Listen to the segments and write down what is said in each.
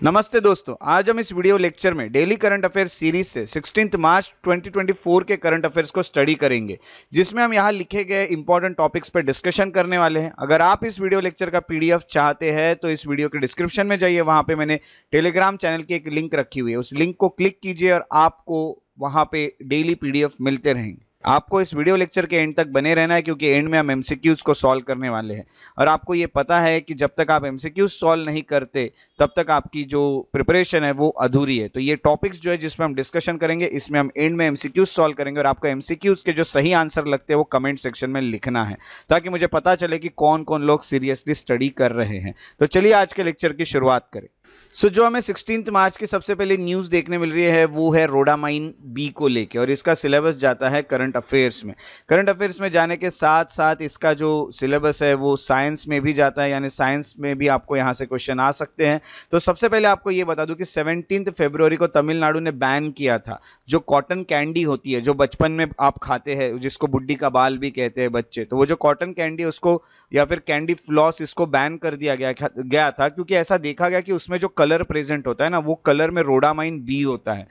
नमस्ते दोस्तों, आज हम इस वीडियो लेक्चर में डेली करंट अफेयर्स सीरीज से 16 मार्च 2024 के करंट अफेयर्स को स्टडी करेंगे, जिसमें हम यहाँ लिखे गए इंपॉर्टेंट टॉपिक्स पर डिस्कशन करने वाले हैं। अगर आप इस वीडियो लेक्चर का पीडीएफ चाहते हैं तो इस वीडियो के डिस्क्रिप्शन में जाइए, वहाँ पे मैंने टेलीग्राम चैनल की एक लिंक रखी हुई है, उस लिंक को क्लिक कीजिए और आपको वहाँ पे डेली पीडीएफ मिलते रहेंगे। आपको इस वीडियो लेक्चर के एंड तक बने रहना है, क्योंकि एंड में हम एमसीक्यूज को सॉल्व करने वाले हैं। और आपको ये पता है कि जब तक आप एमसीक्यूज सॉल्व नहीं करते तब तक आपकी जो प्रिपरेशन है वो अधूरी है। तो ये टॉपिक्स जो है जिसमें हम डिस्कशन करेंगे, इसमें हम एंड में एमसीक्यूज सॉल्व करेंगे और आपको एमसीक्यूज के जो सही आंसर लगते हैं वो कमेंट सेक्शन में लिखना है, ताकि मुझे पता चले कि कौन कौन लोग सीरियसली स्टडी कर रहे हैं। तो चलिए आज के लेक्चर की शुरुआत करें। जो हमें 16 मार्च की सबसे पहले न्यूज़ देखने मिल रही है वो है रोडामाइन बी को लेके, और इसका सिलेबस जाता है करंट अफेयर्स में। करंट अफेयर्स में जाने के साथ साथ इसका जो सिलेबस है वो साइंस में भी जाता है, यानी साइंस में भी आपको यहाँ से क्वेश्चन आ सकते हैं। तो सबसे पहले आपको ये बता दूं कि 17 फरवरी को तमिलनाडु ने बैन किया था जो कॉटन कैंडी होती है, जो बचपन में आप खाते हैं, जिसको बुड्ढी का बाल भी कहते हैं बच्चे। तो वो जो कॉटन कैंडी उसको, या फिर कैंडी फ्लॉस, इसको बैन कर दिया गया था, क्योंकि ऐसा देखा गया कि उसमें जो कलर प्रेजेंट होता है ना, वो कलर में रोडामाइन बी होता है।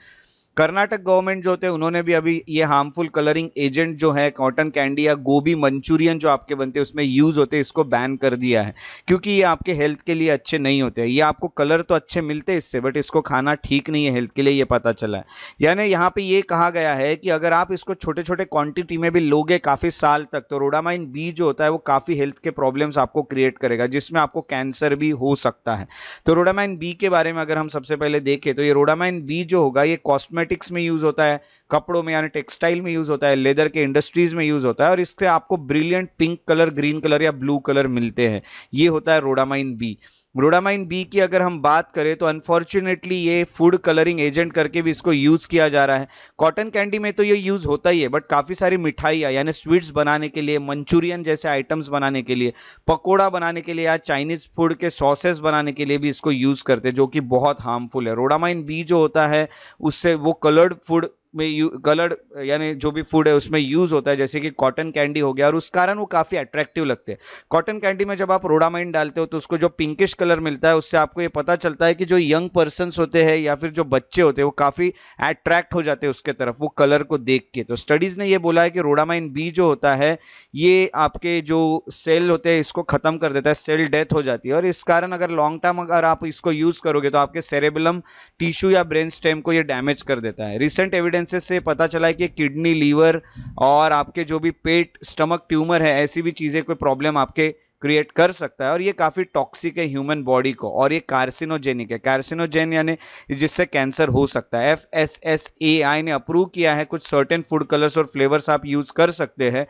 कर्नाटक गवर्नमेंट जो होते हैं उन्होंने भी अभी ये हार्मफुल कलरिंग एजेंट जो है कॉटन कैंडी या गोभी मंचूरियन जो आपके बनते हैं उसमें यूज होते हैं, इसको बैन कर दिया है, क्योंकि ये आपके हेल्थ के लिए अच्छे नहीं होते हैं। ये आपको कलर तो अच्छे मिलते हैं इससे, बट इसको खाना ठीक नहीं है हेल्थ के लिए, ये पता चला है। यानी यहाँ पे ये कहा गया है कि अगर आप इसको छोटे छोटे क्वांटिटी में भी लोगे काफ़ी साल तक, तो रोडामाइन बी जो होता है वो काफ़ी हेल्थ के प्रॉब्लम्स आपको क्रिएट करेगा, जिसमें आपको कैंसर भी हो सकता है। तो रोडामाइन बी के बारे में अगर हम सबसे पहले देखें तो ये रोडामाइन बी जो होगा ये कॉस्मेटिक्स में यूज होता है, कपड़ों में यानी टेक्सटाइल में यूज होता है, लेदर के इंडस्ट्रीज में यूज होता है, और इससे आपको brilliant pink colour, green colour या ब्लू कलर मिलते हैं। ये होता है रोडामाइन बी। रोडामाइन बी की अगर हम बात करें तो अनफॉर्चुनेटली ये फूड कलरिंग एजेंट करके भी इसको यूज किया जा रहा है। कॉटन कैंडी में तो ये यूज होता ही है, बट काफी सारी मिठाइयाँ यानी स्वीट्स बनाने के लिए, मंचूरियन जैसे आइटम्स बनाने के लिए, पकोड़ा बनाने के लिए या चाइनीज फूड के सॉसेस बनाने के लिए भी इसको यूज करते हैं, जो कि बहुत हार्मफुल है। रोडामाइन बी जो होता है उससे वो कलर्ड फूड में कलर्ड यानी जो भी फूड है उसमें यूज होता है, जैसे कि कॉटन कैंडी हो गया, और उस कारण वो काफी अट्रैक्टिव लगते हैं। कॉटन कैंडी में जब आप रोडामाइन डालते हो तो उसको जो पिंकिश कलर मिलता है, उससे आपको ये पता चलता है कि जो यंग पर्सन्स होते हैं या फिर जो बच्चे होते हैं वो काफी अट्रैक्ट हो जाते हैं उसके तरफ, वो कलर को देख के। तो स्टडीज ने ये बोला है कि रोडामाइन बी जो होता है ये आपके जो सेल होते हैं इसको खत्म कर देता है, सेल डेथ हो जाती है, और इस कारण अगर लॉन्ग टर्म अगर आप इसको यूज करोगे तो आपके सेरेबेलम टिश्यू या ब्रेन स्टेम को ये डैमेज कर देता है। रिसेंट एविडेंसेस से पता चला है कि किडनी, लीवर और आपके जो भी पेट, स्टमक ट्यूमर है, ऐसी भी चीजें कोई प्रॉब्लम आपके क्रिएट कर सकता है, और ये काफी टॉक्सिक है ह्यूमन बॉडी को, और ये कार्सिनोजेनिक है। कार्सिनोजेन यानी जिससे कैंसर हो सकता है। FSSAI ने अप्रूव किया है कुछ सर्टेन फूड कलर्स और फ्लेवर्स आप यूज कर सकते हैं,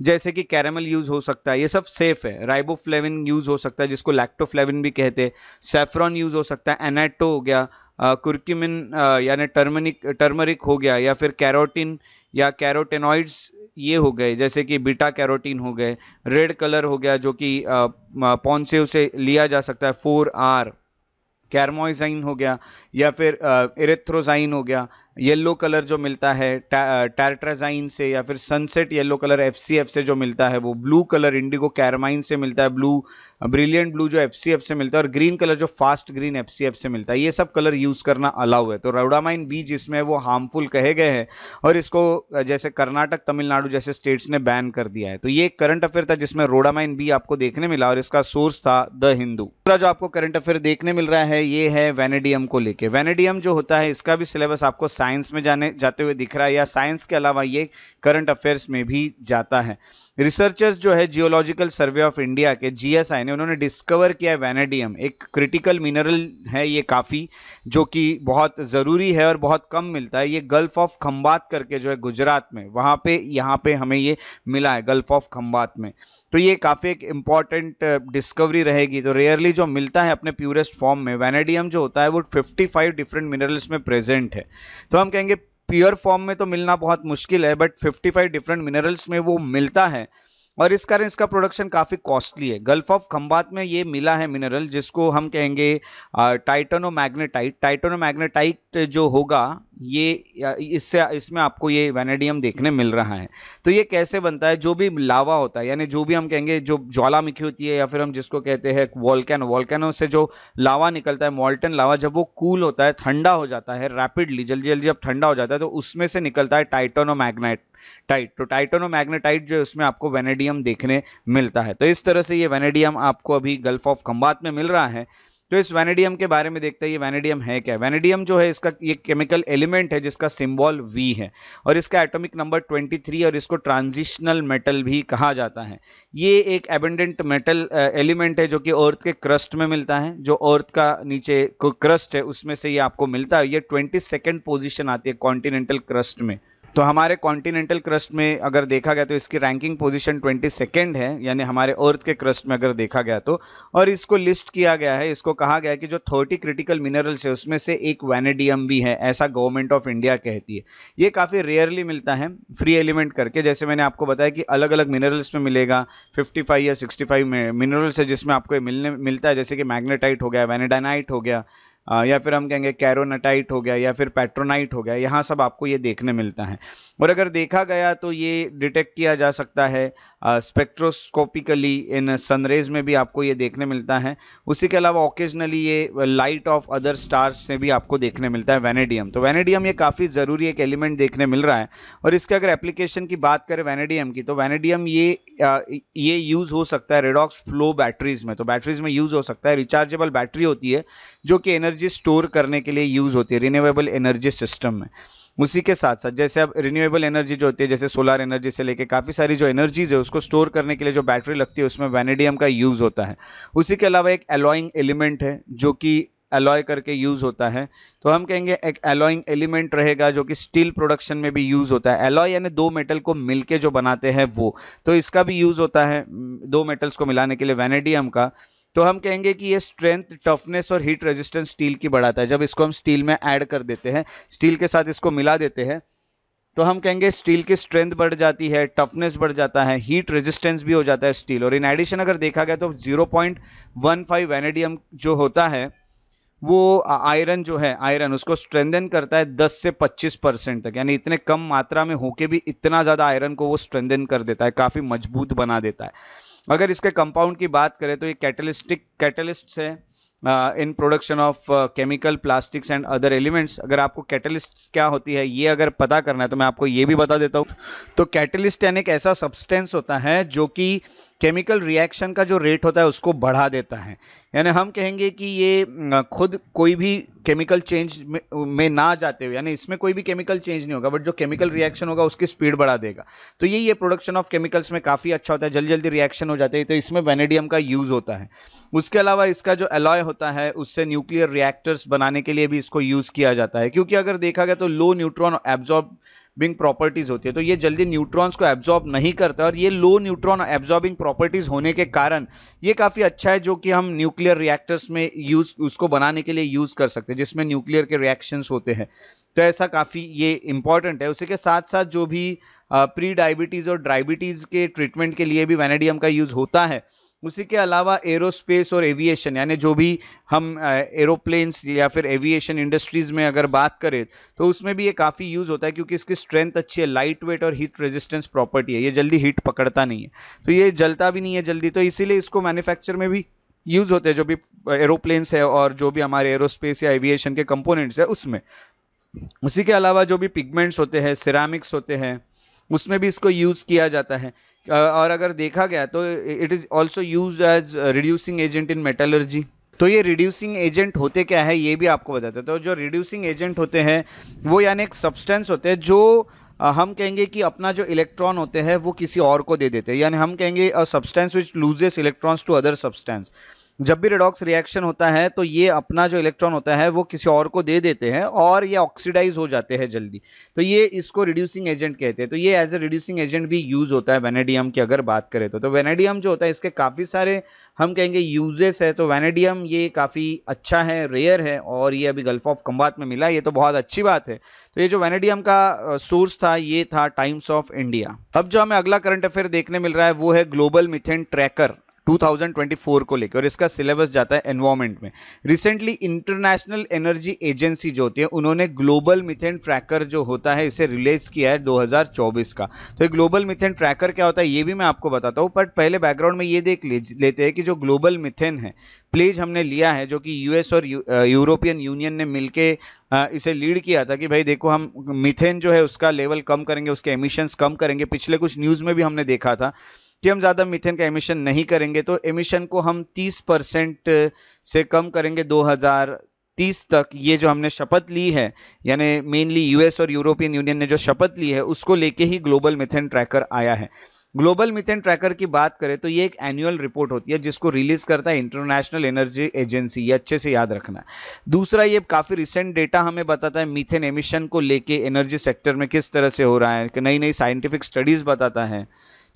जैसे कि कैरामल यूज हो सकता है, ये सब सेफ है। राइबोफ्लेविन यूज हो सकता है, जिसको लैक्टोफ्लेविन भी कहते हैं। सैफ्रॉन यूज हो सकता है, एनाटो हो गया, कुर्क्यूमिन यानी टर्मरिक हो गया, या फिर कैरोटीन या कैरोटेनॉइड्स ये हो गए, जैसे कि बीटा कैरोटीन हो गए। रेड कलर हो गया जो कि पॉन्सेव से लिया जा सकता है, 4R। कैरमोइजाइन हो गया, या फिर एरिथ्रोजाइन हो गया। येलो कलर जो मिलता है टार्ट्राजाइन से, या फिर सनसेट येलो कलर FCF से जो मिलता है वो। ब्लू कलर इंडिगो कैरमाइन से मिलता है, ब्लू ब्रिलियंट ब्लू जो FCF से मिलता है, और ग्रीन कलर जो फास्ट ग्रीन FCF से मिलता है। ये सब कलर यूज़ करना अलाउ है। तो रोडामाइन बी जिसमें वो हार्मफुल कहे गए हैं, और इसको जैसे कर्नाटक, तमिलनाडु जैसे स्टेट्स ने बैन कर दिया है। तो ये करंट अफेयर था जिसमें रोडामाइन बी आपको देखने मिला, और इसका सोर्स था द हिंदू। दूसरा जो आपको करंट अफेयर देखने मिल रहा है ये है वेनेडियम को लेके। वेनेडियम जो होता है इसका भी सिलेबस आपको साइंस में जाते हुए दिख रहा है, या साइंस के अलावा ये करंट अफेयर्स में भी जाता है। रिसर्चर्स जो है जियोलॉजिकल सर्वे ऑफ इंडिया के GSI ने, उन्होंने डिस्कवर किया है वेनेडियम एक क्रिटिकल मिनरल है ये काफ़ी, जो कि बहुत ज़रूरी है और बहुत कम मिलता है। ये गल्फ ऑफ खंबात करके जो है गुजरात में, वहाँ पे यहाँ पे हमें ये मिला है गल्फ ऑफ खंबात में। तो ये काफ़ी एक इम्पॉर्टेंट डिस्कवरी रहेगी। तो रेयरली जो मिलता है अपने प्यूरेस्ट फॉर्म में, वेनेडियम जो होता है वो 55 डिफरेंट मिनरल्स में प्रेजेंट है। तो हम कहेंगे प्योर फॉर्म में तो मिलना बहुत मुश्किल है, बट 55 डिफरेंट मिनरल्स में वो मिलता है, और इस कारण इसका प्रोडक्शन काफ़ी कॉस्टली है। गल्फ ऑफ खंबात में ये मिला है मिनरल, जिसको हम कहेंगे टाइटेनोमैग्नेटाइट। टाइटेनोमैग्नेटाइट जो होगा इसमें आपको ये वैनेडियम देखने मिल रहा है। तो ये कैसे बनता है? जो भी लावा होता है, यानी जो भी हम कहेंगे जो ज्वालामुखी होती है, या फिर हम जिसको कहते हैं वॉल्केनो से जो लावा निकलता है, मॉल्टन लावा, जब वो कूल होता है, ठंडा हो जाता है रैपिडली, जल्दी जल्दी जब ठंडा हो जाता है, तो उसमें से निकलता है टाइटेनोमैग्नेटाइट। तो टाइटेनोमैग्नेटाइट जो है उसमें आपको वैनेडियम देखने मिलता है। तो इस तरह से ये वैनेडियम आपको अभी गल्फ ऑफ खंबात में मिल रहा है। तो इस वैनेडियम के बारे में देखते हैं, ये वैनेडियम है क्या? वैनेडियम जो है इसका ये केमिकल एलिमेंट है जिसका सिंबल V है, और इसका एटॉमिक नंबर 23, और इसको ट्रांजिशनल मेटल भी कहा जाता है। ये एक एबंडेंट मेटल एलिमेंट है जो कि अर्थ के क्रस्ट में मिलता है। जो अर्थ का नीचे क्रस्ट है उसमें से ये आपको मिलता है। ये 22nd पोजीशन आती है कॉन्टिनेंटल क्रस्ट में। तो हमारे कॉन्टिनेंटल क्रस्ट में अगर देखा गया तो इसकी रैंकिंग पोजीशन 22nd है, यानी हमारे अर्थ के क्रस्ट में अगर देखा गया तो। और इसको लिस्ट किया गया है, इसको कहा गया है कि जो 30 क्रिटिकल मिनरल्स है उसमें से एक वैनेडियम भी है, ऐसा गवर्नमेंट ऑफ इंडिया कहती है। ये काफ़ी रेयरली मिलता है फ्री एलिमेंट करके, जैसे मैंने आपको बताया कि अलग अलग मिनरल्स में मिलेगा। 55 या 65 मिनरल्स है जिसमें आपको मिलता है, जैसे कि मैग्नेटाइट हो गया, वैनेडाइनाइट हो गया, या फिर हम कहेंगे कैरोनाटाइट हो गया, या फिर पेट्रोनाइट हो गया। यहाँ सब आपको ये देखने मिलता है। और अगर देखा गया तो ये डिटेक्ट किया जा सकता है स्पेक्ट्रोस्कोपिकली, इन सनरेज में भी आपको ये देखने मिलता है। उसी के अलावा ओकेजनली ये लाइट ऑफ अदर स्टार्स से भी आपको देखने मिलता है वैनेडियम। तो वैनेडियम ये काफ़ी ज़रूरी एक एलिमेंट देखने मिल रहा है। और इसके अगर एप्लीकेशन की बात करें वैनेडियम की, तो वैनेडियम ये यूज़ हो सकता है रेडॉक्स फ्लो बैटरीज में। तो बैटरीज में यूज़ हो सकता है। रिचार्जेबल बैटरी होती है जो कि एनर्जी स्टोर करने के लिए यूज़ होती है रिन्यूएबल एनर्जी सिस्टम में। उसी के साथ साथ जैसे अब रिन्यूएबल एनर्जी जो होती है, जैसे सोलर एनर्जी से लेके काफ़ी सारी जो एनर्जीज है उसको स्टोर करने के लिए जो बैटरी लगती है उसमें वैनेडियम का यूज़ होता है। उसी के अलावा एक एलॉइंग एलिमेंट है जो कि एलॉय करके यूज़ होता है। तो हम कहेंगे एक एलॉइंग एलिमेंट रहेगा जो कि स्टील प्रोडक्शन में भी यूज़ होता है। एलॉय यानी दो मेटल को मिलके जो बनाते हैं वो, तो इसका भी यूज़ होता है दो मेटल्स को मिलाने के लिए वैनेडियम का। तो हम कहेंगे कि ये स्ट्रेंथ, टफनेस और हीट रेजिस्टेंस स्टील की बढ़ाता है। जब इसको हम स्टील में ऐड कर देते हैं, स्टील के साथ इसको मिला देते हैं, तो हम कहेंगे स्टील की स्ट्रेंथ बढ़ जाती है, टफनेस बढ़ जाता है, हीट रेजिस्टेंस भी हो जाता है स्टील। और इन एडिशन अगर देखा गया तो 0.15 वैनेडियम जो होता है वो आयरन जो है, आयरन उसको स्ट्रेंथन करता है 10 से 25% तक, यानी इतने कम मात्रा में होके भी इतना ज़्यादा आयरन को वो स्ट्रेंथन कर देता है, काफ़ी मजबूत बना देता है। अगर इसके कंपाउंड की बात करें तो ये कैटलिस्ट है in production of chemical, plastics and other elements. अगर आपको कैटलिस्ट क्या होती है ये अगर पता करना है तो मैं आपको ये भी बता देता हूँ। तो कैटलिस्ट यानी एक ऐसा सब्सटेंस होता है जो कि केमिकल रिएक्शन का जो रेट होता है उसको बढ़ा देता है। यानी हम कहेंगे कि ये खुद कोई भी केमिकल चेंज में ना जाते हुए, यानी इसमें कोई भी केमिकल चेंज नहीं होगा, बट जो केमिकल रिएक्शन होगा उसकी स्पीड बढ़ा देगा। तो ये प्रोडक्शन ऑफ केमिकल्स में काफ़ी अच्छा होता है, जल्दी जल्दी रिएक्शन हो जाते हैं। तो इसमें वैनेडियम का यूज़ होता है। उसके अलावा इसका जो एलॉय होता है उससे न्यूक्लियर रिएक्टर्स बनाने के लिए भी इसको यूज़ किया जाता है, क्योंकि अगर देखा गया तो लो न्यूट्रॉन एब्जॉर्बिंग प्रॉपर्टीज होती है। तो ये जल्दी न्यूट्रॉन्स को एब्जॉर्ब नहीं करता, और ये लो न्यूट्रॉन एब्जॉर्बिंग प्रॉपर्टीज होने के कारण ये काफ़ी अच्छा है, जो कि हम न्यूक्लियर रिएक्टर्स में उसको बनाने के लिए यूज़ कर सकते हैं, जिसमें न्यूक्लियर के रिएक्शंस होते हैं। तो ऐसा काफ़ी ये इंपॉर्टेंट है। उसी के साथ साथ जो भी प्री डायबिटीज़ और डायबिटीज़ के ट्रीटमेंट के लिए भी वैनेडियम का यूज़ होता है। उसी के अलावा एरोस्पेस और एविएशन, यानी जो भी हम एरोप्लेन्स या फिर एविएशन इंडस्ट्रीज़ में अगर बात करें तो उसमें भी ये काफ़ी यूज़ होता है, क्योंकि इसकी स्ट्रेंथ अच्छी है, लाइट वेट और हीट रेजिस्टेंस प्रॉपर्टी है, ये जल्दी हीट पकड़ता नहीं है, तो ये जलता भी नहीं है जल्दी। तो इसीलिए इसको मैन्युफैक्चर में भी यूज़ होते हैं, जो भी एरोप्लेन्स है और जो भी हमारे एरोस्पेस या एविएशन के कंपोनेंट्स है उसमें। उसी के अलावा जो भी पिगमेंट्स होते हैं, सिरामिक्स होते हैं, उसमें भी इसको यूज़ किया जाता है। और अगर देखा गया तो it is also use as reducing agent in metallurgy. तो ये रिड्यूसिंग एजेंट होते क्या है ये भी आपको बताते हैं। तो जो रिड्यूसिंग एजेंट होते हैं वो यानी एक सब्सटेंस होते हैं जो हम कहेंगे कि अपना जो इलेक्ट्रॉन होते हैं वो किसी और को दे देते हैं, यानी हम कहेंगे a substance which loses electrons to other substance. जब भी रेडॉक्स रिएक्शन होता है तो ये अपना जो इलेक्ट्रॉन होता है वो किसी और को दे देते हैं और ये ऑक्सीडाइज हो जाते हैं जल्दी, तो ये इसको रिड्यूसिंग एजेंट कहते हैं। तो ये एज ए रिड्यूसिंग एजेंट भी यूज़ होता है वैनेडियम की अगर बात करें तो वैनेडियम जो होता है इसके काफ़ी सारे हम कहेंगे यूजेस है। तो वैनेडियम ये काफ़ी अच्छा है, रेयर है, और ये अभी गल्फ ऑफ खंबात में मिला, ये तो बहुत अच्छी बात है। तो ये जो वैनेडियम का सोर्स था ये था टाइम्स ऑफ इंडिया। अब जो हमें अगला करंट अफेयर देखने मिल रहा है वो है ग्लोबल मीथेन ट्रैकर 2024 को लेकर, और इसका सिलेबस जाता है एनवायरमेंट में। रिसेंटली इंटरनेशनल एनर्जी एजेंसी जो होती है उन्होंने ग्लोबल मीथेन ट्रैकर जो होता है इसे रिलीज किया है 2024 का। तो ये ग्लोबल मीथेन ट्रैकर क्या होता है ये भी मैं आपको बताता हूँ, बट पहले बैकग्राउंड में ये देख लेते हैं कि जो ग्लोबल मीथेन है प्लेज हमने लिया है, जो कि यूएस और यूरोपियन यूनियन ने मिलके इसे लीड किया था कि भाई देखो हम मीथेन जो है उसका लेवल कम करेंगे, उसके एमिशंस कम करेंगे। पिछले कुछ न्यूज़ में भी हमने देखा था कि हम ज़्यादा मीथेन का एमिशन नहीं करेंगे, तो एमिशन को हम 30% से कम करेंगे 2030 तक। ये जो हमने शपथ ली है, यानी मेनली यूएस और यूरोपियन यूनियन ने जो शपथ ली है उसको लेके ही ग्लोबल मीथेन ट्रैकर आया है। ग्लोबल मीथेन ट्रैकर की बात करें तो ये एक एनुअल रिपोर्ट होती है जिसको रिलीज करता है इंटरनेशनल एनर्जी एजेंसी, ये अच्छे से याद रखना है। दूसरा, ये काफ़ी रिसेंट डेटा हमें बताता है मीथेन एमिशन को लेके एनर्जी सेक्टर में किस तरह से हो रहा है, नई नई साइंटिफिक स्टडीज़ बताता है,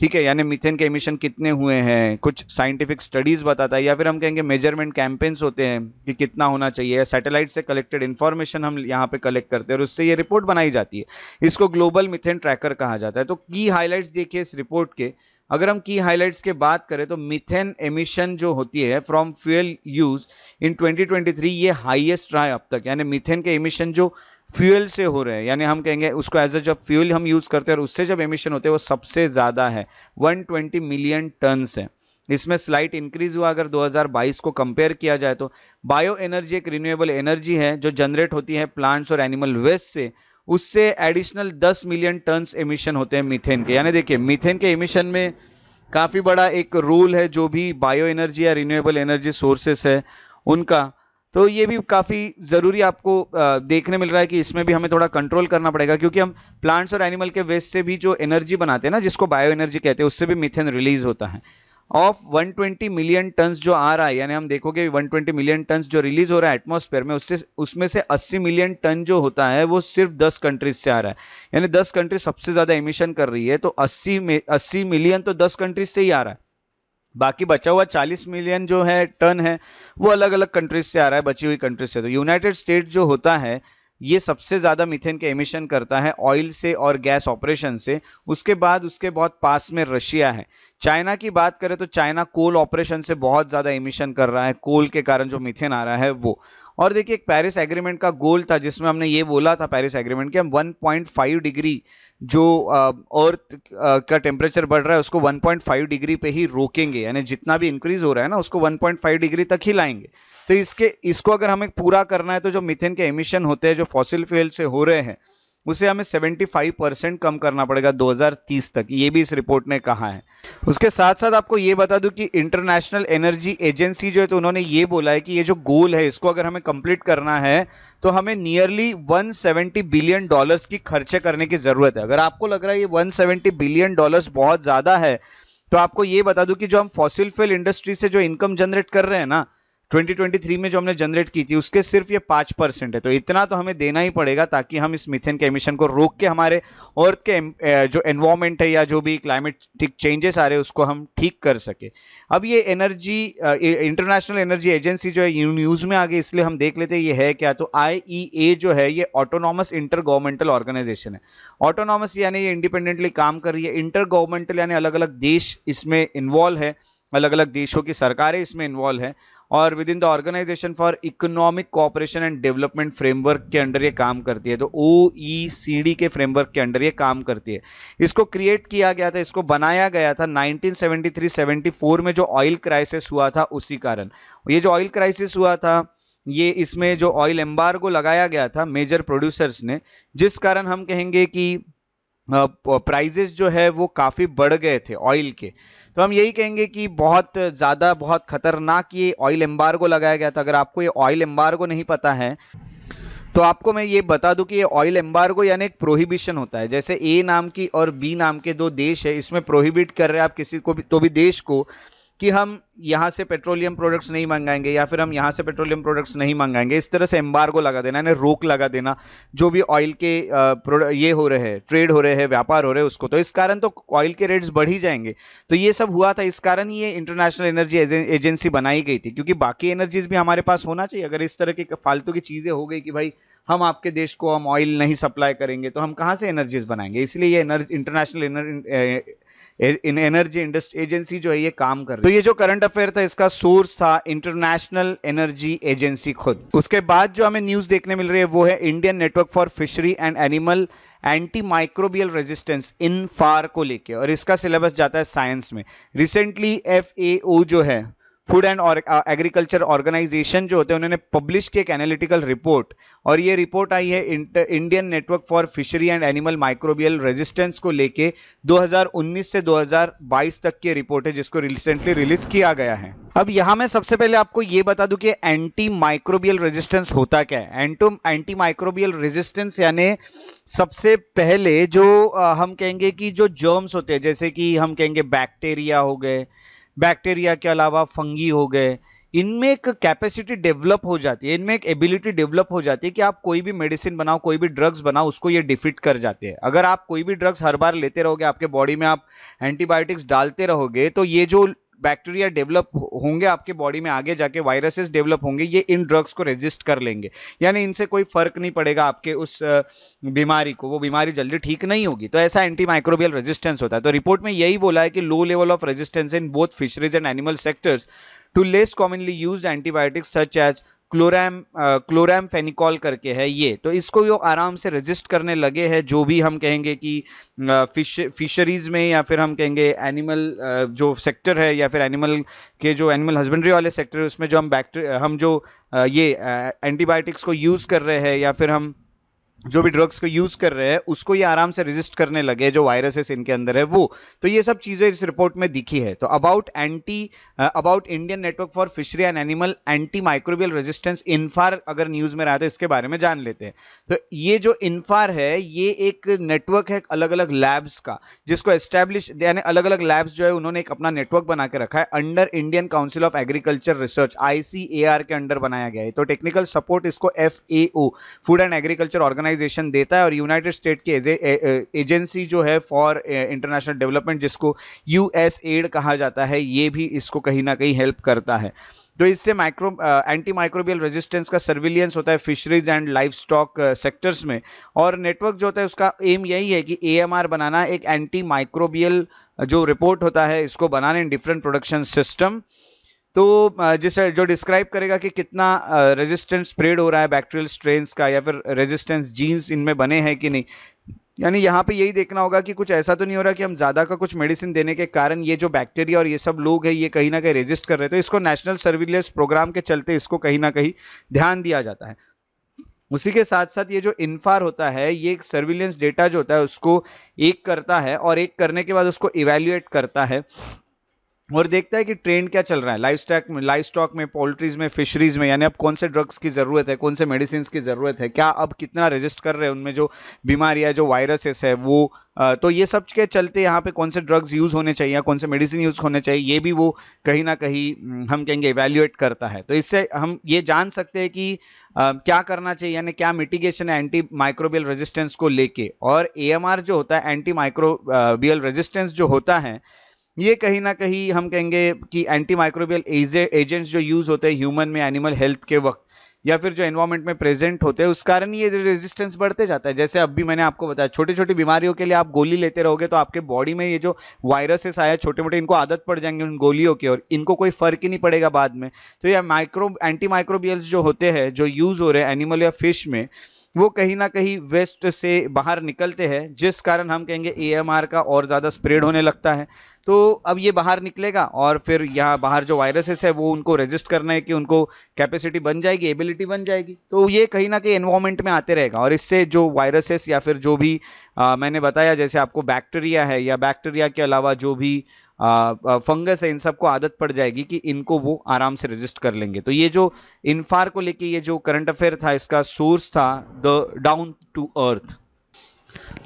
ठीक है, यानी मीथेन के एमिशन कितने हुए हैं कुछ साइंटिफिक स्टडीज़ बताता है, या फिर हम कहेंगे मेजरमेंट कैंपेन्स होते हैं कि कितना होना चाहिए, सैटेलाइट से कलेक्टेड इन्फॉर्मेशन हम यहाँ पे कलेक्ट करते हैं और उससे ये रिपोर्ट बनाई जाती है। इसको ग्लोबल मीथेन ट्रैकर कहा जाता है। तो की हाइलाइट्स देखिए इस रिपोर्ट के, अगर हम की हाइलाइट्स के बात करें तो मीथेन एमिशन जो होती है फ्रॉम फ्यूल यूज इन 2023 ये हाईएस्ट रहा है अब तक, यानी मीथेन के एमिशन जो फ्यूल से हो रहे हैं, यानी हम कहेंगे उसको एज अ जब फ्यूल हम यूज़ करते हैं और उससे जब एमिशन होते हैं वो सबसे ज़्यादा है, 120 मिलियन टन्स है। इसमें स्लाइट इंक्रीज हुआ अगर 2022 को कंपेयर किया जाए तो। बायो एनर्जी एक रिन्यूएबल एनर्जी है जो जनरेट होती है प्लांट्स और एनिमल वेस्ट से, उससे एडिशनल 10 मिलियन टन्स एमिशन होते हैं मीथेन के। यानी देखिए मीथेन के एमिशन में काफ़ी बड़ा एक रोल है जो भी बायो एनर्जी या रिन्यूएबल एनर्जी सोर्सेस है उनका। तो ये भी काफ़ी ज़रूरी आपको देखने मिल रहा है कि इसमें भी हमें थोड़ा कंट्रोल करना पड़ेगा, क्योंकि हम प्लांट्स और एनिमल के वेस्ट से भी जो एनर्जी बनाते हैं ना, जिसको बायो एनर्जी कहते हैं, उससे भी मीथेन रिलीज होता है। ऑफ 120 मिलियन टन्स जो आ रहा है, यानी हम देखोगे 120 मिलियन टन्स जो रिलीज हो रहा है एटमॉस्फेयर में, उसमें से 80 मिलियन टन जो होता है वो सिर्फ 10 कंट्रीज से आ रहा है। यानी 10 कंट्रीज सबसे ज़्यादा एमिशन कर रही है, तो 80 मिलियन तो 10 कंट्रीज से ही आ रहा है। बाकी बचा हुआ 40 मिलियन जो है टन है वो अलग अलग कंट्रीज से आ रहा है, बची हुई कंट्रीज से। तो यूनाइटेड स्टेट जो होता है ये सबसे ज़्यादा मीथेन के एमिशन करता है ऑयल से और गैस ऑपरेशन से। उसके बाद उसके बहुत पास में रशिया है। चाइना की बात करें तो चाइना कोल ऑपरेशन से बहुत ज़्यादा एमिशन कर रहा है, कोल के कारण जो मीथेन आ रहा है वो। और देखिए एक पेरिस एग्रीमेंट का गोल था जिसमें हमने ये बोला था पेरिस एग्रीमेंट के हम 1.5 डिग्री जो अर्थ का टेम्परेचर बढ़ रहा है उसको 1.5 डिग्री पे ही रोकेंगे, यानी जितना भी इंक्रीज हो रहा है ना उसको 1.5 डिग्री तक ही लाएंगे। तो इसको अगर हमें पूरा करना है तो जो मीथेन के एमिशन होते हैं जो फॉसिल फ्यूल से हो रहे हैं उसे हमें 75% कम करना पड़ेगा 2030 तक, ये भी इस रिपोर्ट ने कहा है। उसके साथ साथ आपको ये बता दूं कि इंटरनेशनल एनर्जी एजेंसी जो है तो उन्होंने ये बोला है कि ये जो गोल है इसको अगर हमें कंप्लीट करना है तो हमें नियरली 170 बिलियन डॉलर्स की खर्चे करने की ज़रूरत है। अगर आपको लग रहा है ये 170 बिलियन डॉलर्स बहुत ज़्यादा है तो आपको ये बता दूं कि जो हम फॉसिल फ्यूल इंडस्ट्री से जो इनकम जनरेट कर रहे हैं ना 2023 में जो हमने जनरेट की थी उसके सिर्फ ये 5% है। तो इतना तो हमें देना ही पड़ेगा ताकि हम इस मीथेन के एमिशन को रोक के हमारे अर्थ के जो एनवायरमेंट है या जो भी क्लाइमेटिक चेंजेस आ रहे हैं उसको हम ठीक कर सके। अब ये एनर्जी इंटरनेशनल एनर्जी एजेंसी जो है न्यूज़ में आ गई, इसलिए हम देख लेते हैं ये है क्या। तो IEA जो है ये ऑटोनॉमस इंटर गवर्नमेंटल ऑर्गेनाइजेशन है। ऑटोनॉमस यानी ये इंडिपेंडेंटली काम कर रही है, इंटर गवर्नमेंटल यानी अलग अलग देश इसमें इन्वॉल्व है, अलग अलग देशों की सरकारें इसमें इन्वॉल्व है, और within the organisation for economic cooperation and development framework के अंडर ये काम करती है। तो OECD के फ्रेमवर्क के अंडर ये काम करती है। इसको क्रिएट किया गया था, इसको बनाया गया था 1973-74 में जो ऑयल क्राइसिस हुआ था उसी कारण। ये जो ऑयल क्राइसिस हुआ था ये इसमें जो ऑयल एम्बार्गो लगाया गया था मेजर प्रोड्यूसर्स ने, जिस कारण हम कहेंगे कि प्राइजेस जो है वो काफ़ी बढ़ गए थे ऑयल के। तो हम यही कहेंगे कि बहुत ज़्यादा बहुत खतरनाक ये ऑयल एम्बार्गो लगाया गया था। अगर आपको ये ऑयल एम्बार्गो नहीं पता है तो आपको मैं ये बता दूं कि ये ऑयल एम्बार्गो यानी एक प्रोहिबिशन होता है। जैसे A नाम की और B नाम के दो देश है, इसमें प्रोहिबिट कर रहे हैं आप किसी को भी तो भी देश को कि हम यहाँ से पेट्रोलियम प्रोडक्ट्स नहीं मंगाएंगे या फिर हम यहाँ से पेट्रोलियम प्रोडक्ट्स नहीं मंगाएंगे, इस तरह से एम्बार्गो लगा देना, यानी रोक लगा देना जो भी ऑयल के ये हो रहे हैं, ट्रेड हो रहे हैं, व्यापार हो रहे हैं उसको। तो इस कारण तो ऑयल के रेट्स बढ़ ही जाएंगे। तो ये सब हुआ था, इस कारण ये इंटरनेशनल एनर्जी एजेंसी बनाई गई थी, क्योंकि बाकी एनर्जीज भी हमारे पास होना चाहिए। अगर इस तरह की फालतू की चीज़ें हो गई कि भाई हम आपके देश को हम ऑयल नहीं सप्लाई करेंगे तो हम कहाँ से एनर्जीज बनाएंगे। इसलिए ये इंटरनेशनल इन एनर्जी इंडस्ट्री एजेंसी जो है ये काम कर रही है। तो ये जो करंट अफेयर था इसका सोर्स था इंटरनेशनल एनर्जी एजेंसी खुद। उसके बाद जो हमें न्यूज देखने मिल रही है वो है Indian network for fishery and animal anti microbial resistance INFAAR को लेके, और इसका सिलेबस जाता है साइंस में। रिसेंटली FAO जो है फूड एंड एग्रीकल्चर ऑर्गेनाइजेशन जो होते हैं उन्होंने पब्लिश की एक एनालिटिकल रिपोर्ट, और ये रिपोर्ट आई है Indian network for fishery and animal microbial resistance को लेके 2019 से 2022 तक की रिपोर्ट है जिसको रिसेंटली रिलीज किया गया है। अब यहां मैं सबसे पहले आपको ये बता दूं कि एंटी माइक्रोबियल रेजिस्टेंस होता क्या है। एंटी माइक्रोबियल रेजिस्टेंस यानी सबसे पहले जो हम कहेंगे कि जो जर्म्स होते हैं, जैसे कि हम कहेंगे बैक्टीरिया हो गए, बैक्टीरिया के अलावा फंगी हो गए, इनमें एक कैपेसिटी डेवलप हो जाती है, इनमें एक एबिलिटी डेवलप हो जाती है कि आप कोई भी मेडिसिन बनाओ, कोई भी ड्रग्स बनाओ, उसको ये डिफीट कर जाते हैं। अगर आप कोई भी ड्रग्स हर बार लेते रहोगे, आपके बॉडी में आप एंटीबायोटिक्स डालते रहोगे, तो ये जो बैक्टीरिया डेवलप होंगे आपके बॉडी में, आगे जाके वायरसेस डेवलप होंगे, ये इन ड्रग्स को रेजिस्ट कर लेंगे, यानी इनसे कोई फर्क नहीं पड़ेगा आपके उस बीमारी को, वो बीमारी जल्दी ठीक नहीं होगी। तो ऐसा एंटी माइक्रोबियल रेजिस्टेंस होता है। तो रिपोर्ट में यही बोला है कि low level of resistance in both fisheries and animal sectors to less commonly used antibiotics such as chloramphenicol करके है ये, तो इसको वो आराम से रेजिस्ट करने लगे हैं। जो भी हम कहेंगे कि फिशरीज में या फिर हम कहेंगे एनिमल जो सेक्टर है या फिर एनिमल के जो एनिमल हस्बेंड्री वाले सेक्टर है उसमें जो हम जो ये एंटीबायोटिक्स को यूज़ कर रहे हैं या फिर हम जो भी ड्रग्स को यूज कर रहे हैं उसको ये आराम से रेजिस्ट करने लगे, जो वायरसेस इनके अंदर है वो। तो ये सब चीजें इस रिपोर्ट में दिखी है। तो about Indian network for fishery and animal anti microbial resistance INFAAR अगर न्यूज में रहा तो इसके बारे में जान लेते हैं। तो ये जो इनफार है ये एक नेटवर्क है अलग अलग लैब्स का, जिसको एस्टैब्लिश यानी अलग अलग लैब्स जो है उन्होंने एक अपना नेटवर्क बना के रखा है under Indian council of agriculture research ICAR के अंडर बनाया गया है। तो टेक्निकल सपोर्ट इसको FAO food and agriculture organisation देता है, और यूनाइटेड स्टेट की एजेंसी जो है फॉर इंटरनेशनल डेवलपमेंट जिसको USAID कहा जाता है, ये भी इसको कहीं ना कहीं हेल्प करता है। तो इससे एंटी माइक्रोबियल रेजिस्टेंस का सर्विलियंस होता है fisheries and life stock sectors में, और नेटवर्क जो होता है उसका एम यही है कि AMR बनाना, एक एंटी माइक्रोबियल जो रिपोर्ट होता है इसको बनाने इन डिफरेंट प्रोडक्शन सिस्टम। तो जिसे जो डिस्क्राइब करेगा कि कितना रेजिस्टेंस स्प्रेड हो रहा है बैक्टीरियल स्ट्रेन्स का, या फिर रेजिस्टेंस जीन्स इनमें बने हैं कि नहीं। यानी यहाँ पे यही देखना होगा कि कुछ ऐसा तो नहीं हो रहा कि हम ज़्यादा का कुछ मेडिसिन देने के कारण ये जो बैक्टीरिया और ये सब लोग हैं ये कहीं ना कहीं रेजिस्ट कर रहे हैं। तो इसको नेशनल सर्विलेंस प्रोग्राम के चलते इसको कहीं ना कहीं ध्यान दिया जाता है। उसी के साथ साथ ये जो इनफार होता है ये एक सर्विलेंस डेटा जो होता है उसको एक करता है, और एक करने के बाद उसको इवेल्युएट करता है और देखता है कि ट्रेंड क्या चल रहा है लाइफ स्टॉक में, पोल्ट्रीज में, फिशरीज में, यानी अब कौन से ड्रग्स की ज़रूरत है, कौन से मेडिसिन की ज़रूरत है, क्या अब कितना रेजिस्ट कर रहे हैं उनमें जो बीमारियां जो वायरसेस है वो। तो ये सब के चलते यहाँ पे कौन से ड्रग्स यूज़ होने चाहिए, कौन से मेडिसिन यूज़ होने चाहिए, ये भी वो कहीं ना कहीं हम कहेंगे इवेल्युएट करता है। तो इससे हम ये जान सकते हैं कि क्या करना चाहिए, यानी क्या मिटिगेशन है एंटी माइक्रोबियल रेजिस्टेंस को लेके। और AMR जो होता है एंटी माइक्रोबियल रेजिस्टेंस जो होता है ये कहीं ना कहीं हम कहेंगे कि एंटी माइक्रोबियल एजेंट्स जो यूज़ होते हैं ह्यूमन में एनिमल हेल्थ के वक्त या फिर जो एनवायरनमेंट में प्रेजेंट होते हैं उस कारण ये रेजिस्टेंस बढ़ते जाता है। जैसे अभी मैंने आपको बताया छोटी छोटी बीमारियों के लिए आप गोली लेते रहोगे तो आपके बॉडी में ये जो वायरसेस आया छोटे मोटे इनको आदत पड़ जाएंगे उन गोलियों की, और इनको कोई फर्क ही नहीं पड़ेगा बाद में। तो ये एंटी माइक्रोबियल्स जो होते हैं जो यूज़ हो रहे हैं एनिमल या फिश में वो कहीं ना कहीं वेस्ट से बाहर निकलते हैं, जिस कारण हम कहेंगे AMR का और ज़्यादा स्प्रेड होने लगता है। तो अब ये बाहर निकलेगा और फिर यहाँ बाहर जो वायरसेस है वो उनको रेजिस्ट करना है कि उनको कैपेसिटी बन जाएगी, एबिलिटी बन जाएगी। तो ये कहीं ना कहीं एनवायरनमेंट में आते रहेगा, और इससे जो वायरसेस या फिर जो भी मैंने बताया जैसे आपको बैक्टीरिया है या बैक्टीरिया के अलावा जो भी फंगस है इन सबको आदत पड़ जाएगी कि इनको वो आराम से रेजिस्ट कर लेंगे। तो ये जो इनफार को लेके ये जो करंट अफेयर था इसका सोर्स था द डाउन टू अर्थ।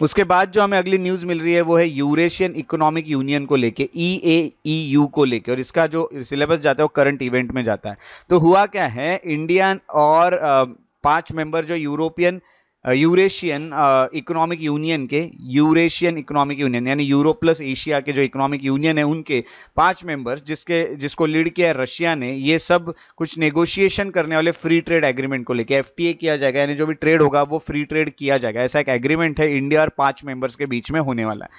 उसके बाद जो हमें अगली न्यूज़ मिल रही है वो है यूरेशियन इकोनॉमिक यूनियन को लेके, EAEU को लेके, और इसका जो सिलेबस जाता है वो करंट इवेंट में जाता है। तो हुआ क्या है, इंडियन और 5 मेंबर जो यूरेशियन इकोनॉमिक यूनियन के, यूरेशियन इकोनॉमिक यूनियन यानी यूरोप प्लस एशिया के जो इकोनॉमिक यूनियन है उनके 5 मेंबर्स जिसको लीड किया है रशिया ने, ये सब कुछ नेगोशिएशन करने वाले फ्री ट्रेड एग्रीमेंट को लेके FTA किया जाएगा, यानी जो भी ट्रेड होगा वो फ्री ट्रेड किया जाएगा। ऐसा एक एग्रीमेंट है इंडिया और 5 मेंबर्स के बीच में होने वाला है।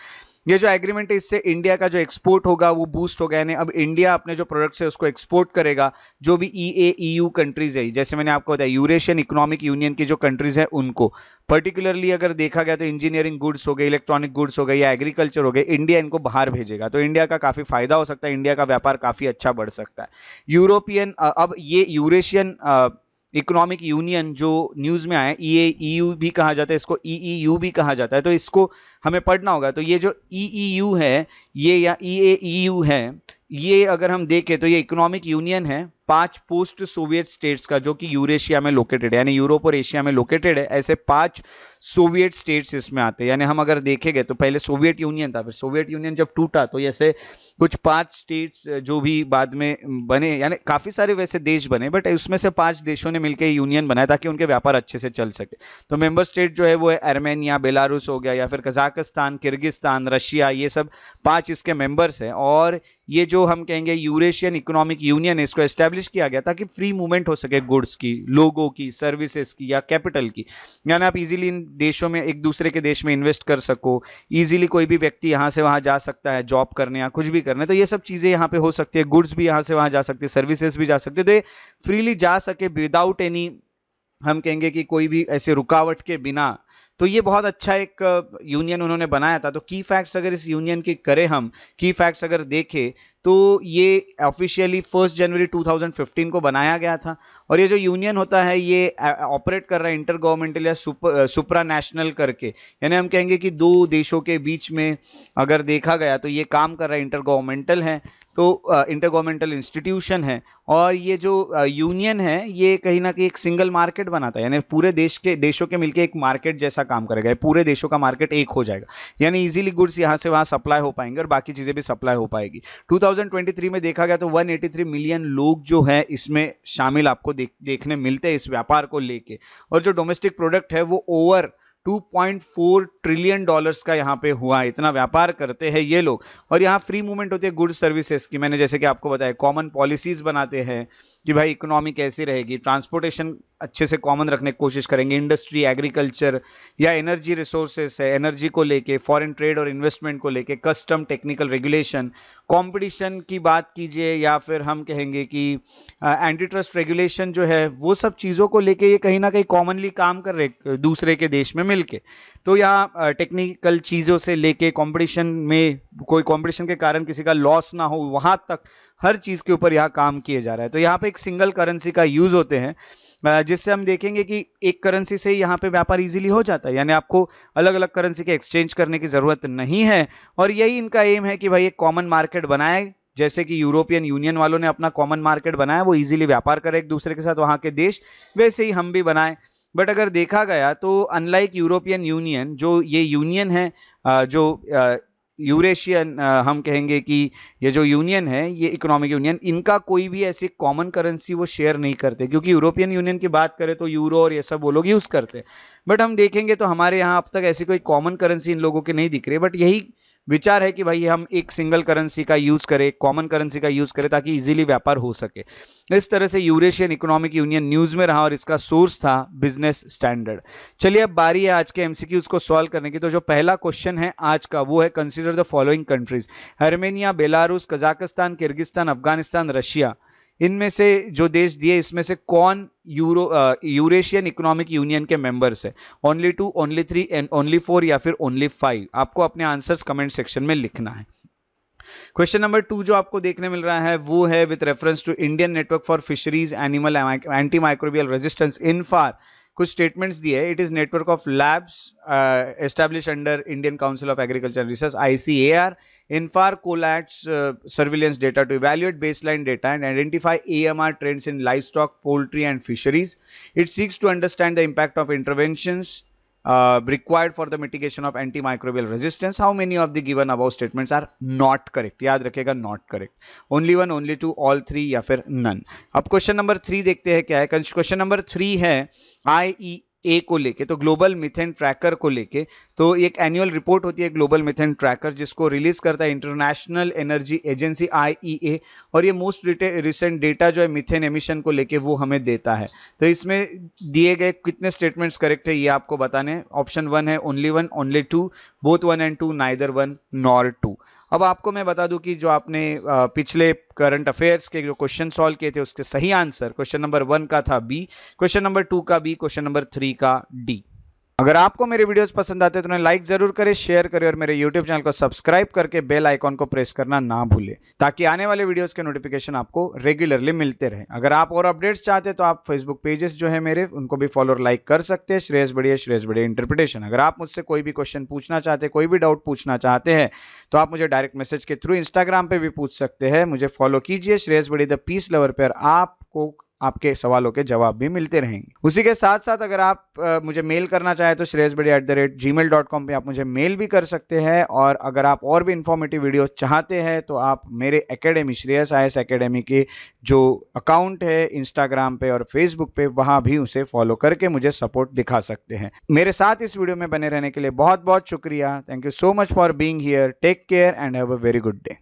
ये जो एग्रीमेंट है इससे इंडिया का जो एक्सपोर्ट होगा वो बूस्ट होगा, यानी अब इंडिया अपने जो प्रोडक्ट्स है उसको एक्सपोर्ट करेगा जो भी ईयू कंट्रीज है, जैसे मैंने आपको बताया यूरेशियन इकोनॉमिक यूनियन की जो कंट्रीज है उनको पर्टिकुलरली अगर देखा गया तो इंजीनियरिंग गुड्स हो गए, इलेक्ट्रॉनिक गुड्स हो गए या एग्रीकल्चर हो गए, इंडिया इनको बाहर भेजेगा, तो इंडिया का काफी फायदा हो सकता है, इंडिया का व्यापार काफी अच्छा बढ़ सकता है। यूरोपियन अब ये यूरेशियन इकोनॉमिक यूनियन जो न्यूज में आया, ईयू भी कहा जाता है इसको, ईयू भी कहा जाता है, तो इसको हमें पढ़ना होगा। तो ये जो ईयू है ये या ईयू है, ये अगर हम देखें तो ये इकोनॉमिक यूनियन है 5 पोस्ट सोवियत स्टेट्स का जो कि यूरेशिया में लोकेटेड है, यानी यूरोप और एशिया में लोकेटेड है, ऐसे 5 सोवियत स्टेट्स इसमें आते हैं। यानी हम अगर देखेंगे तो पहले सोवियत यूनियन था, फिर सोवियत यूनियन जब टूटा तो ऐसे कुछ 5 स्टेट्स जो भी बाद में बने, यानी काफी सारे वैसे देश बने बट उसमें से 5 देशों ने मिलकर यूनियन बनाया ताकि उनके व्यापार अच्छे से चल सके। तो मेंबर स्टेट जो है वो है आर्मेनिया, बेलारूस हो गया, या फिर कजाकिस्तान, किर्गिस्तान, रशिया, ये सब 5 इसके मेंबर्स हैं। और ये जो हम कहेंगे यूरेशियन इकोनॉमिक यूनियन है, इसको एस्टेब्लिश किया गया ताकि फ्री मूवमेंट हो सके गुड्स की, लोगों की, सर्विसेज की या कैपिटल की, यानी आप इजीली इन देशों में एक दूसरे के देश में इन्वेस्ट कर सको, इजीली कोई भी व्यक्ति यहाँ से वहाँ जा सकता है जॉब करने या कुछ भी करने, तो ये सब चीज़ें यहाँ पे हो सकती है, गुड्स भी यहाँ से वहाँ जा सकती है, सर्विसेज भी जा सकती है, तो ये फ्रीली जा सके विदाउट एनी, हम कहेंगे कि कोई भी ऐसे रुकावट के बिना। तो ये बहुत अच्छा एक यूनियन उन्होंने बनाया था। तो की फैक्ट्स अगर इस यूनियन की करें, हम की फैक्ट्स अगर देखें तो ये ऑफिशियली 1 जनवरी 2015 को बनाया गया था। और ये जो यूनियन होता है ये ऑपरेट कर रहा है इंटर गवर्नमेंटल या सुप्रा नेशनल करके, यानी हम कहेंगे कि 2 देशों के बीच में अगर देखा गया तो ये काम कर रहा है, इंटर गवर्नमेंटल है, तो इंटर गवर्नमेंटल इंस्टीट्यूशन है। और ये जो यूनियन है ये कहीं ना कहीं एक सिंगल मार्केट बनाता है, यानी पूरे देशों के मिलकर एक मार्केट जैसा काम करेगा, पूरे देशों का मार्केट एक हो जाएगा, यानी इजीली गुड्स यहाँ से वहाँ सप्लाई हो पाएंगे और बाकी चीज़ें भी सप्लाई हो पाएगी। 2023 में देखा गया तो 183 मिलियन लोग जो है इसमें शामिल आपको देखने मिलते हैं इस व्यापार को लेके। और जो डोमेस्टिक प्रोडक्ट है वो ओवर 2.4 ट्रिलियन डॉलर्स का यहाँ पे हुआ, इतना व्यापार करते हैं ये लोग। और यहाँ फ्री मूवमेंट होती है गुड्स सर्विसेज की, मैंने जैसे कि आपको बताया, कॉमन पॉलिसीज बनाते हैं कि भाई इकोनॉमी कैसी रहेगी, ट्रांसपोर्टेशन अच्छे से कॉमन रखने की कोशिश करेंगे, इंडस्ट्री, एग्रीकल्चर या एनर्जी रिसोर्सेस है, एनर्जी को लेके, फॉरेन ट्रेड और इन्वेस्टमेंट को लेके, कस्टम, टेक्निकल रेगुलेशन, कंपटीशन की बात कीजिए, या फिर हम कहेंगे कि एंटी ट्रस्ट रेगुलेशन जो है वो सब चीज़ों को लेके ये कहीं ना कहीं कॉमनली काम कर रहे दूसरे के देश में मिलके। तो यहाँ टेक्निकल चीज़ों से लेके कंपटीशन में कोई कंपटीशन के कारण किसी का लॉस ना हो वहाँ तक हर चीज़ के ऊपर यहाँ काम किए जा रहा है। तो यहाँ पे एक सिंगल करेंसी का यूज़ होते हैं जिससे हम देखेंगे कि एक करेंसी से यहाँ पे व्यापार इजीली हो जाता है, यानी आपको अलग अलग करेंसी के एक्सचेंज करने की ज़रूरत नहीं है। और यही इनका एम है कि भाई एक कॉमन मार्केट बनाए, जैसे कि यूरोपियन यूनियन वालों ने अपना कॉमन मार्केट बनाया, वो इजीली व्यापार करे एक दूसरे के साथ वहाँ के देश, वैसे ही हम भी बनाएं। बट अगर देखा गया तो अनलाइक यूरोपियन यूनियन, जो ये यूनियन है जो यूरेशियन, हम कहेंगे कि ये जो यूनियन है ये इकोनॉमिक यूनियन, इनका कोई भी ऐसी कॉमन करेंसी वो शेयर नहीं करते, क्योंकि यूरोपियन यूनियन की बात करें तो यूरो और ये सब वो लोग यूज़ करते। बट हम देखेंगे तो हमारे यहाँ अब तक ऐसी कोई कॉमन करेंसी इन लोगों की नहीं दिख रही। बट यही विचार है कि भाई हम एक सिंगल करेंसी का यूज़ करें, एक कॉमन करेंसी का यूज़ करें ताकि इजीली व्यापार हो सके। इस तरह से यूरेशियन इकोनॉमिक यूनियन न्यूज़ में रहा और इसका सोर्स था बिजनेस स्टैंडर्ड। चलिए अब बारी है आज के एमसीक्यूज को सॉल्व करने की। तो जो पहला क्वेश्चन है आज का वो है, consider the following countries, Armenia, Belarus, Kazakhstan, Kyrgyzstan, Afghanistan, Russia, इनमें से जो देश दिए इसमें से कौन यूरेशियन इकोनॉमिक यूनियन के मेंबर्स है? ओनली 2, ओनली 3 एंड ओनली 4 या फिर ओनली 5? आपको अपने आंसर्स कमेंट सेक्शन में लिखना है। क्वेश्चन नंबर 2 जो आपको देखने मिल रहा है वो है with reference to Indian network for fisheries animal anti microbial resistance, INFAAR कुछ स्टेटमेंट्स दिए है। It is network of labs establish under Indian council of agriculture research ICAR. INFAAR collates surveillance data to evaluate baseline data and identify AMR trends in livestock, poultry and fisheries. It seeks to understand the impact of interventions required for the mitigation of antimicrobial resistance. How many of the given above statements are not correct? याद रखेगा not correct. Only 1, only 2, all 3 या फिर none. अब question number 3 देखते हैं क्या है। Question number 3 है ए को लेके, तो ग्लोबल मीथेन ट्रैकर को लेके, तो एक एनुअल रिपोर्ट होती है ग्लोबल मीथेन ट्रैकर जिसको रिलीज करता है इंटरनेशनल एनर्जी एजेंसी IEA, और ये मोस्ट रिसेंट डेटा जो है मीथेन एमिशन को लेके वो हमें देता है। तो इसमें दिए गए कितने स्टेटमेंट्स करेक्ट है ये आपको बताने हैं। ऑप्शन 1 है only 1, only 2, both 1 and 2, neither 1 nor 2। अब आपको मैं बता दूं कि जो आपने पिछले करंट अफेयर्स के जो क्वेश्चन सॉल्व किए थे उसके सही आंसर क्वेश्चन नंबर 1 का था बी, क्वेश्चन नंबर 2 का बी, क्वेश्चन नंबर 3 का डी। अगर आपको मेरे वीडियोस पसंद आते हैं तो उन्हें लाइक जरूर करें, शेयर करें और मेरे YouTube चैनल को सब्सक्राइब करके बेल आइकॉन को प्रेस करना ना भूलें, ताकि आने वाले वीडियोस के नोटिफिकेशन आपको रेगुलरली मिलते रहे। अगर आप और अपडेट्स चाहते हैं तो आप फेसबुक पेजेस जो है मेरे उनको भी फॉलो और लाइक कर सकते हैं, श्रेयस बढ़िया इंटरप्रिटेशन। अगर आप मुझसे कोई भी क्वेश्चन पूछना चाहते हैं, कोई भी डाउट पूछना चाहते हैं, तो आप मुझे डायरेक्ट मैसेज के थ्रू इंस्टाग्राम पे भी पूछ सकते हैं। मुझे फॉलो कीजिए श्रेयस बढ़िया द पीस लवर पे, और आपको आपके सवालों के जवाब भी मिलते रहेंगे। उसी के साथ साथ अगर आप मुझे मेल करना चाहें तो shreyasbadi@gmail.com पे आप मुझे मेल भी कर सकते हैं। और अगर आप और भी इंफॉर्मेटिव वीडियो चाहते हैं तो आप मेरे एकेडमी श्रेयस IAS एकेडमी के जो अकाउंट है इंस्टाग्राम पे और फेसबुक पे, वहां भी उसे फॉलो करके मुझे सपोर्ट दिखा सकते हैं। मेरे साथ इस वीडियो में बने रहने के लिए बहुत बहुत शुक्रिया। Thank you so much for being here. Take care and have a very good day.